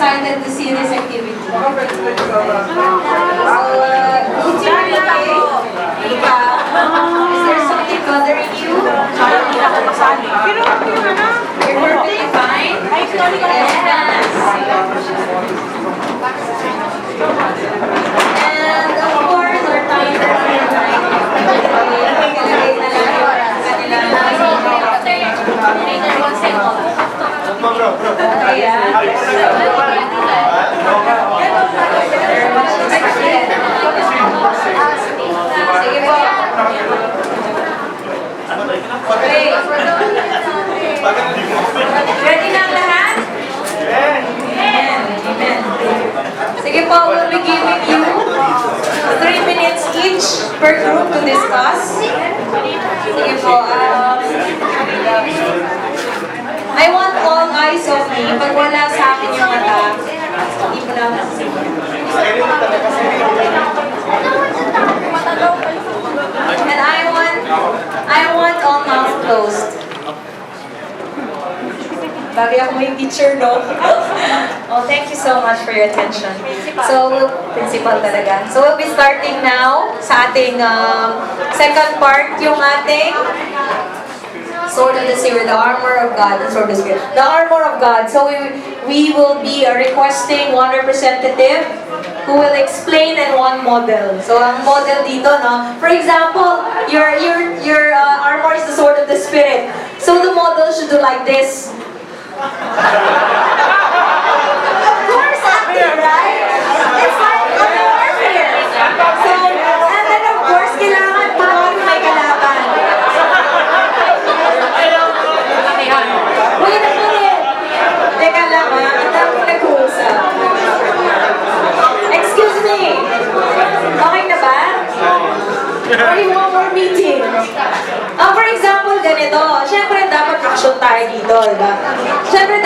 excited to see this activity. So, it's your birthday. Ika, is there something bothering you? You're perfectly fine? Yes. And of course, our timer here tonight. Ilagay na lang yung kanilang sige po. Okay. Ready na ang lahat? Amen. Amen. Sige po, we'll be giving you 3 minutes each per group to discuss. Sige po. I want all eyes on me. Pag wala sa akin yung mata, hindi mo na and I want all mouth closed. Bagay ako may teacher, no? Oh, thank you so much for your attention. So, principal talaga. So, we'll be starting now sa ating second part, yung ating Sword of the Spirit, the armor of God, the Sword of the Spirit. The armor of God. So, we will be requesting one representative who will explain and one model. So, ang model dito, no? For example, your armor is the Sword of the Spirit. So, the model should do like this. Of course, active, right? It's like a warfare. So, and then of course, kailangan bakit may kalaban. Wait a minute. Teka lang, ang dami nag-uusap. Excuse me. Okay na ba? Or you want more meeting? For example, ganito. Siyempre, dapat action tayo dito, diba? Siyempre,